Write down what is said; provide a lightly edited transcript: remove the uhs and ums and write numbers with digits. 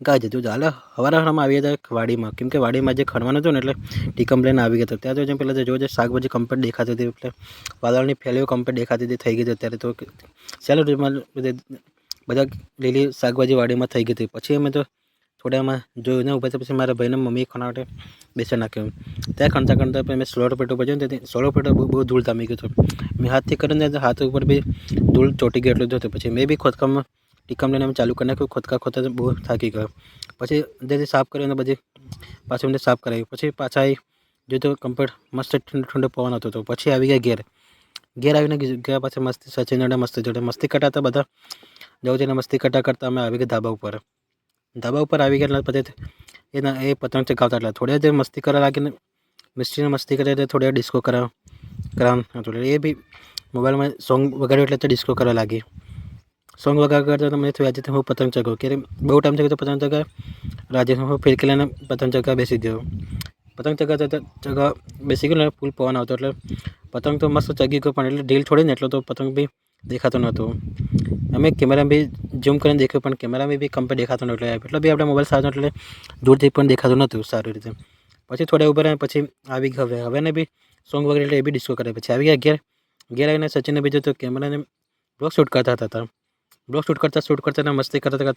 ગાય જતું ચાલે હવારમાં આવી ગયા હતા વાડીમાં, કેમ કે વાડીમાં જે ખડવાનું હતું ને એટલે ટીકમ લઈને આવી ગયા હતા. ત્યાં તો પહેલાં જો શાકભાજી કમ્પ્લીટ દેખાતી હતી, એટલે વાદળની ફેલીઓ કમ્પ્લીટ દેખાતી હતી, થઈ ગઈ હતી. અત્યારે તો સેલેરીમાં બધા લીલી શાકભાજી વાડીમાં થઈ ગઈ હતી. પછી અમે તો થોડામાં જોઈને ઊભા થયા. પછી મારા ભાઈને મમ્મી ખાના માટે બેસી નાખ્યો. ત્યાં ખણતા ખણતા મેં સોલર પેટો પર જોયું, સોલર પેટો બહુ ધૂળ જામી ગયો હતો. મેં હાથથી કરીને હાથ ઉપર બી ધૂળ ચોટી ગયો એટલું જ હતું. પછી મેં બી ખોદકામમાં ટીકમ લઈને અમે ચાલુ કરી નાખ્યું. ખોદકા ખોદતા બહુ થાકી ગયો. પછી જેથી સાફ કરીને બધી પાછું એમને સાફ કરાવ્યું. પછી પાછા આવી જોયું તો કમ્પ્લીટ મસ્ત ઠંડો ઠંડો પવન હતો. તો પછી આવી ગયા ઘેર આવીને ગયા. પાછા મસ્ત સચિન જોડે મસ્તી કરતા હતા બધા. જવું જઈને મસ્તી કરતા અમે આવી ગયા ધાબા ઉપર આવી ગયા. પછી એ પતંગ ચગાવતા હતા. થોડી વાર મસ્તી કરવા લાગીને મિસ્ત્રીને મસ્તી કરે એટલે થોડી વાર ડિસ્કો કરાવવાનું હતું. એ બી મોબાઈલમાં સોંગ વગાડ્યું એટલે તો ડિસ્કો કરવા લાગી. સોંગ વગાડતા તો મને આજે હું પતંગ ચગાવું, ક્યારે બહુ ટાઈમ થઈ ગયો તો પતંગ ચગાવ. રાજે હું ફિરકી લઈને પતંગ ચગાવવા બેસી ગયો. પતંગ ચગાવવા બેસી ગયો ને ફૂલ પવન આવતો એટલે પતંગ તો મસ્ત ચગી ગયો, પણ એટલે ઢીલ છોડીને એટલો તો પતંગ બી દેખાતો નહોતો. અમે કેમેરામાં બી ઝૂમ કરીને દેખ્યું, પણ કેમેરામાં બી કમ્પ્લીટ દેખાતો નહોતો. એટલે બી આપણે મોબાઈલ સારો એટલે દૂરથી પણ દેખાતું નહોતું સારી રીતે. પછી થોડા ઉભા રહ્યા, પછી આવી ગયા. હવે ને બી સોંગ વગેરે એટલે એ બી ડિસ્કો કરે. પછી આવી ગયા ઘેર આવીને સચિનને બીજું તો કેમેરાને બ્લોગ શૂટ કરતા હતા. બ્લોગ શૂટ કરતા મસ્તી કરતા